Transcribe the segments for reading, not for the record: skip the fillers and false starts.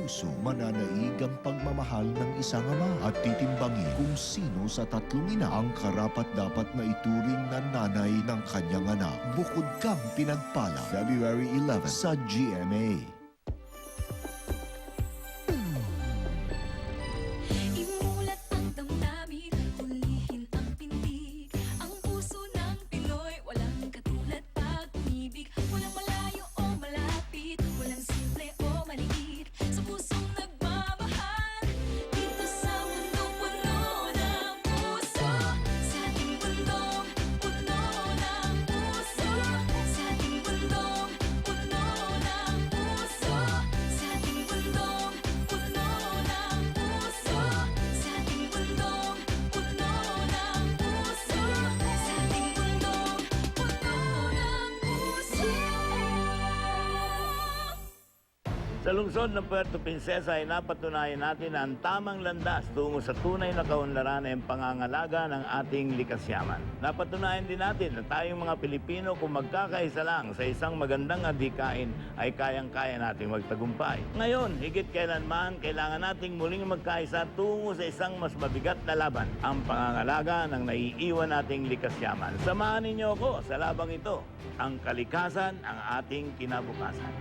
puso, mananaig ang pagmamahal ng isang ama at titimbangin kung sino sa tatlong ina ang karapat-dapat na ituring na nanay ng kanyang anak. Bukod kang pinagpala, February 11 sa GMA. Imulat ang damdamin, hulihin ang pintig. Ang puso ng Pinoy, walang katulad pag-ibig. Walang malayo o malapit, walang simple o maliit. Sa pusong nagmamahal, dito sa mundong puno ng puso. Sa ating mundong puno ng puso. Sa ating mundong puno ng puso. Sa ating mundong puno ng puso. Sa ating mundong puno ng puso. Sa ating mundong puno ng puso. Sa lungsod ng Puerto Princesa ay napatunayan natin na ang tamang landas tungo sa tunay na kaunlaran ay ang pangangalaga ng ating likas yaman. Napatunayan din natin na tayong mga Pilipino kung magkakaisa lang sa isang magandang adhikain ay kayang-kaya nating magtagumpay. Ngayon, higit kailanman, kailangan nating muling magkaisa tungo sa isang mas mabigat na laban, ang pangangalaga ng naiiwan nating likas yaman. Samahan ninyo ako sa labang ito, ang kalikasan ang ating kinabukasan.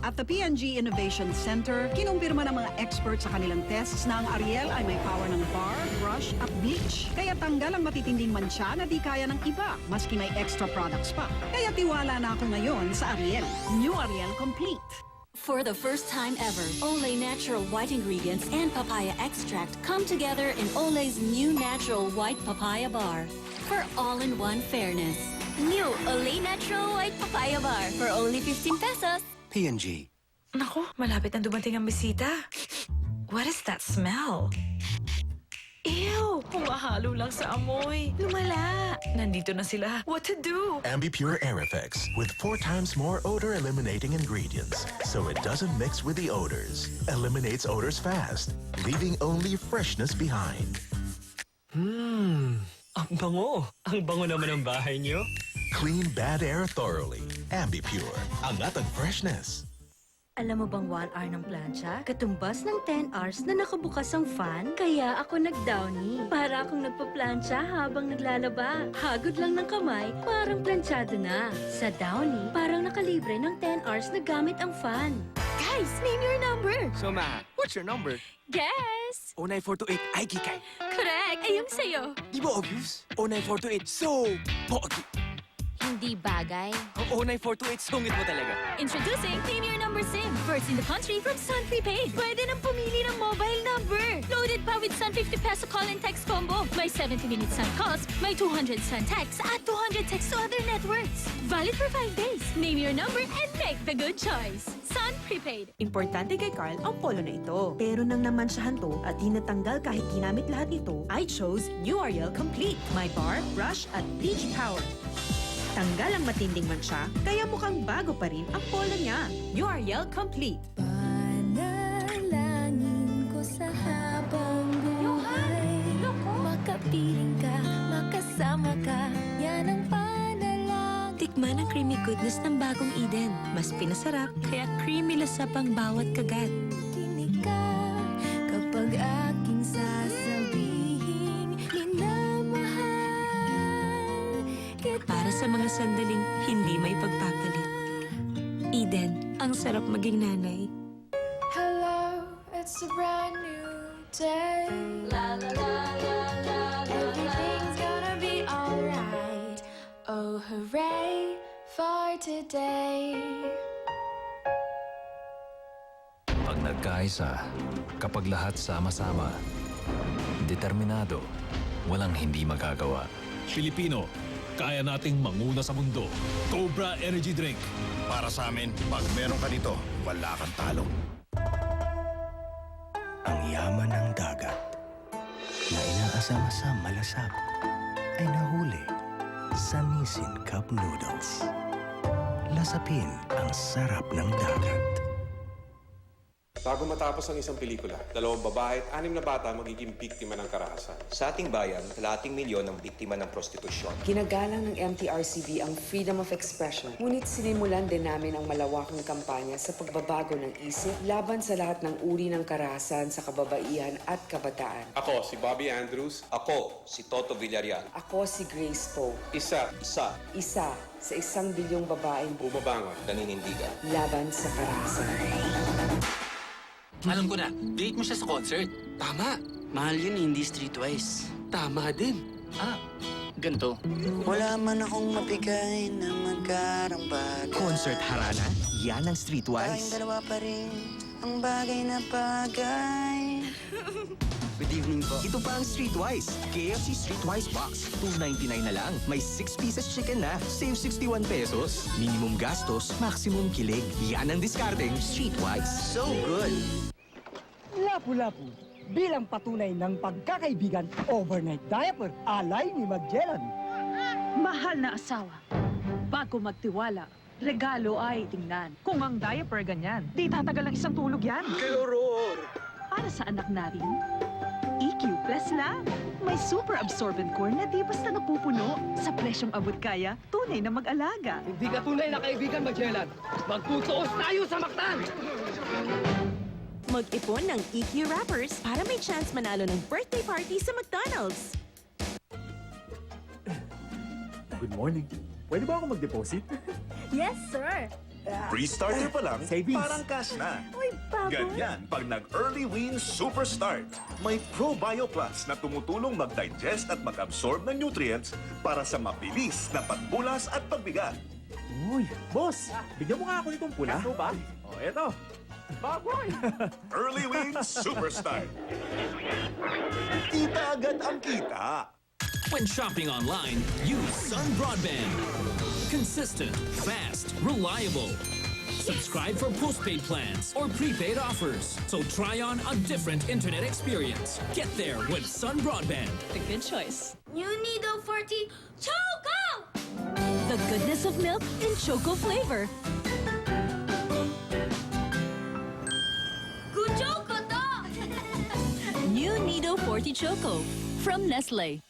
At the PNG Innovation Center, kinumpirma ng mga experts sa kanilang tests na ang Ariel ay may power ng bar, brush at bleach. Kaya tanggal ang matitinding mancha na di kaya ng iba, maski may extra products pa. Kaya tiwala na ako ngayon sa Ariel. New Ariel Complete. For the first time ever, Olay Natural White Ingredients and Papaya Extract come together in Olay's new Natural White Papaya Bar for all-in-one fairness. New Olay Natural White Papaya Bar for only 15 pesos. P&G. Naku, malapit na dumating ang bisita. What is that smell? Ew! Humahalo lang sa amoy. Lumala. Nandito na sila. What to do? Ambipure Air Effects with 4 times more odor-eliminating ingredients, so it doesn't mix with the odors. Eliminates odors fast, leaving only freshness behind. Ang bango. Ang bango naman ng bahay niyo. Clean bad air thoroughly. Ambipure. Angat ang freshness. Alam mo bang 1 hour ng plancha? Katumbas ng 10 hours na nakabukas ang fan? Kaya ako nag-downy. Para akong nagpa-plancha habang naglalaba. Hagod lang ng kamay, parang planchado na. Sa downy, parang nakalibre ng 10 hours na gamit ang fan. Guys, name your number! So, Ma, what's your number? Guess! 09428 ay kikay. Correct! Ayun sa'yo. Di ba obvious? 09428, so pogi. Hindi bagay. Ang 09428, sungit mo talaga. Introducing Name Your Number SIM. First in the country from Sun Prepaid. Pwede nang pumili ng mobile number. Loaded pa with Sun 50 peso call and text combo. May 70-minute Sun calls, may 200 Sun texts, at 200 texts to other networks. Valid for 5 days. Name your number and make the good choice. Sun Prepaid. Importante kay Carl ang polo na ito. Pero nang namansyahan to at di natanggal kahit ginamit lahat ito, I chose New Ariel Complete. My bar, brush at bleach power. Tanggal ang matinding mansya, kaya mukhang bago pa rin ang polo niya. New Ariel Complete. Panalangin ko sa habang buhay. Makapiling ka, makasama ka, yan ang panalangin. Tikman ang creamy goodness ng bagong Eden. Mas pinasarap, kaya creamy lasap ang bawat kagat. Tinig ka kapag aking sasabihin, minamahal kita. Para sa mga sandaling hindi may pagpapalit. Eden, ang sarap maging nanay. Hello, it's a brand new day. La la la la la la. Everything's gonna be alright. Oh, hooray for today. Pag nagkaisa, kapag lahat sama-sama, determinado, walang hindi magagawa. Pilipino, kaya nating manguna sa mundo. Cobra Energy Drink. Para sa amin, pag meron ka nito, wala kang talo. Ang yaman ng dagat na inaasam-asam malasap ay nahuli sa Nissin Cup Noodles. Lasapin ang sarap ng dagat. Bago matapos ang isang pelikula, 2 babae at 6 na bata magiging biktima ng karahasan. Sa ating bayan, 250,000 ang biktima ng prostitusyon. Ginagalang ng MTRCB ang freedom of expression. Ngunit sinimulan din namin ang malawakang kampanya sa pagbabago ng isip laban sa lahat ng uri ng karahasan sa kababaihan at kabataan. Ako, si Bobby Andrews. Ako, si Toto Villarreal. Ako si Grace Poe. Isa Isa, Isa sa 1 bilyong babaeng bumabangon. naninindigan. laban sa karahasan. Alam ko na, date mo siya sa concert. Tama. Mahal yun, hindi streetwise. Tama din. Ganto. Wala man akong mapigay na magkarambag. Concert harana? Yan ang Tayong streetwise. dalawa pa rin ang bagay na bagay. Good evening po. Ito pa ang Streetwise. KFC Streetwise Box. $2.99 na lang. May 6 pieces chicken na. Save 61 pesos. Minimum gastos, maximum kilig. Yan ang discarding Streetwise. So good. Lapu-lapu, bilang patunay ng pagkakaibigan, overnight diaper, alay ni Magellan. Mahal na asawa, bago magtiwala, regalo ay tingnan. Kung ang diaper ganyan, di tatagal ang isang tulog yan. Kay horror! Para sa anak natin, EQ Plus lang. May super absorbent core na di basta napupuno. Sa presyong abot kaya, tunay na mag-alaga. Hindi ka tunay na kaibigan, Magellan. Magtutuos tayo sa maktan! Mag-ipon ng EQ wrappers para may chance manalo ng birthday party sa McDonald's. Good morning. Pwede ba ako mag-deposit? Yes, sir. Pre-starter pa lang, Savings. parang cash na. Uy, bago. Ganyan pag nag-Early Win Super Start. May ProBio Plus na tumutulong mag-digest at mag-absorb ng nutrients para sa mabilis na pagbulas at pagbigat. Uy, boss! Bigyan mo nga ako nitong pula. Ito ba? O, eto. Bagoy! Early Win Super Start. Kita agad ang kita. When shopping online, use Sun Broadband. Consistent, fast, reliable. Subscribe for postpaid plans or prepaid offers. So try on a different internet experience. Get there with Sun Broadband. A good choice. You need a 40 Choco! The goodness of milk in Choco flavor. Good Choco to! New Nido 40 Choco from Nestle.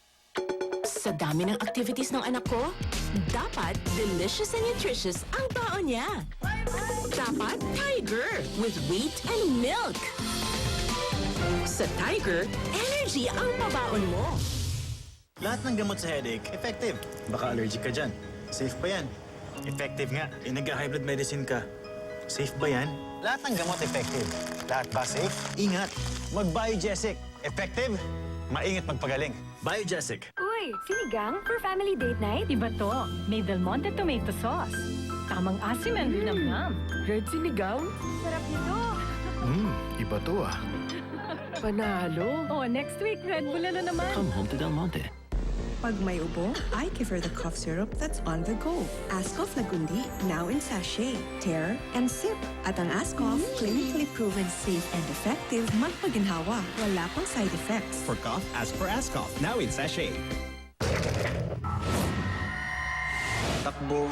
Sa dami ng activities ng anak ko, dapat delicious and nutritious ang baon niya. Dapat Tiger with wheat and milk. Sa Tiger, energy ang mabaon mo. Lahat ng gamot sa headache, effective. Baka allergic ka dyan. Safe ba yan? Effective nga. Nag-high blood medicine ka. Safe ba yan? Lahat ng gamot effective. Lahat ba safe? Ingat. Mag-Biogesic. Effective? Maingat magpagaling. Biogesic. Uy, sinigang for family date night? Iba to. May Del Monte tomato sauce. Tamang asim and linamnam. Red sinigang? Sarap nito. Iba to ah. Panalo. Oh, next week, Red Bull na naman. Come home to Del Monte. Pag may ubo, I prefer the cough syrup that's on the go. Ascoff Lagundi, now in sachet. Tear and sip. At ang Ascoff, clinically proven safe and effective magpaginhawa. Wala pang side effects. For cough, ask for Ascoff. Now in sachet. Takbo.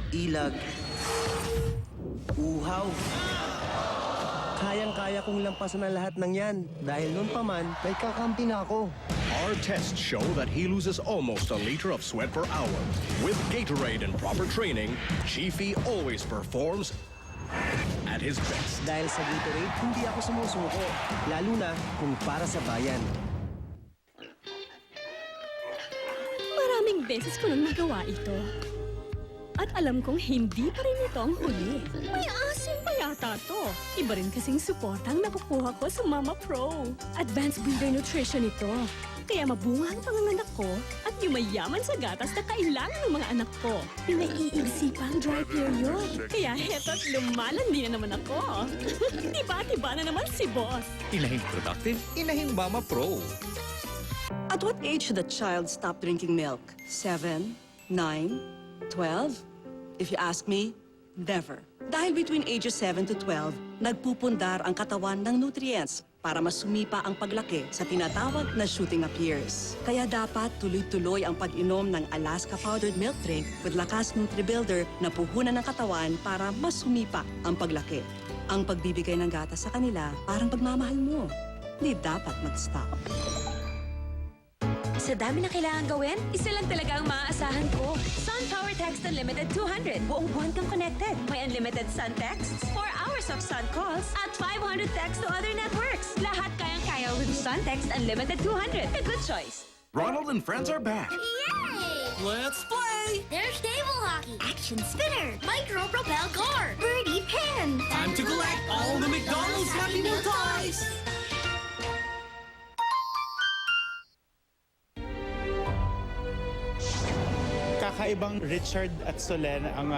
Ilag. Uhaw. Kayang-kaya kong lampasan ang lahat ng yan. Dahil noon pa man, may kakampi na ako. Our tests show that he loses almost a liter of sweat per hour. With Gatorade and proper training, Chiefy always performs at his best. Dahil sa Gatorade, hindi ako sumusuko. Lalo na kung para sa bayan. Maraming beses ko nang nagawa ito. At alam kong hindi pa rin ito ang huli. May asim pa yata to. Iba rin kasing suporta ang nakukuha ko sa Mama Pro. Advanced breeder nutrition ito. Kaya mabunga ang panganganak ko at yumayaman sa gatas na kailangan ng mga anak ko. Pinaiigsi pa ang dry period. Kaya heto't lumalandi na naman ako. Diba na naman si boss. Inahing productive, inahing Mama Pro. At what age should a child stop drinking milk? 7, 9, 12? If you ask me, never. Dahil between ages 7 to 12, nagpupundar ang katawan ng nutrients para mas sumipa ang paglaki sa tinatawag na shooting up years. Kaya dapat tuloy-tuloy ang pag-inom ng Alaska Powdered Milk Drink with Lakas Nutri-Builder na puhunan ng katawan para mas sumipa ang paglaki. Ang pagbibigay ng gatas sa kanila parang pagmamahal mo. Di dapat mag-stop. Sa dami na kailangan gawin, isa lang talaga ang maaasahan ko. Sun Power Text Unlimited 200. Buong buwan kang connected. May unlimited sun texts, 4 hours of sun calls, at 500 texts to other networks. Lahat kayang-kaya with Sun Text Unlimited 200. A good choice. Ronald and friends are back. Yay! Let's play! There's table hockey, action spinner, micro propel car, birdie pen. Time to collect all the McDonald's Happy Meal toys! Kakaibang Richard at Solen ang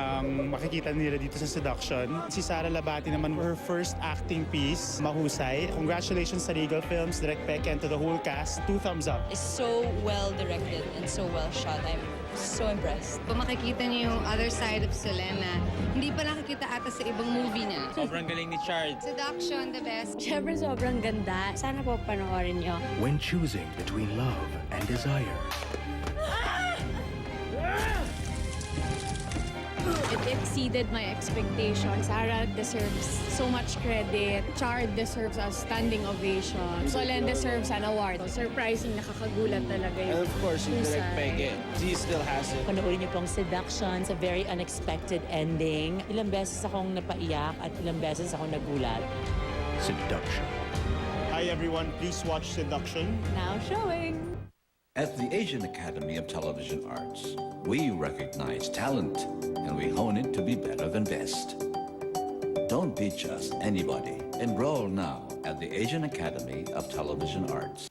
makikita nila dito sa Seduction. Si Sara Labati naman, her first acting piece, mahusay. Congratulations sa Regal Films, Direk Peke, and to the whole cast. 2 thumbs up. Is so well directed and so well shot. I'm so impressed. Kung makikita niyo yung other side of Selena, hindi pa nakikita ata sa ibang movie niya. Sobrang galing ni Chard. Seduction, the best. Siyempre sobrang ganda. Sana po panoorin niyo. When choosing between love and desire, It exceeded my expectations. Sarah deserves so much credit. Chard deserves a standing ovation. Solen deserves an award. Surprising, nakakagulat talaga yun. And of course, yung Direk Peke, he still has it. Panoorin niyo pong Seduction, a very unexpected ending. Ilang beses akong napaiyak at ilang beses akong nagulat. Seduction. Hi everyone, please watch Seduction. Now showing. At the Asian Academy of Television Arts, we recognize talent and we hone it to be better than best. Don't be just anybody. Enroll now at the Asian Academy of Television Arts.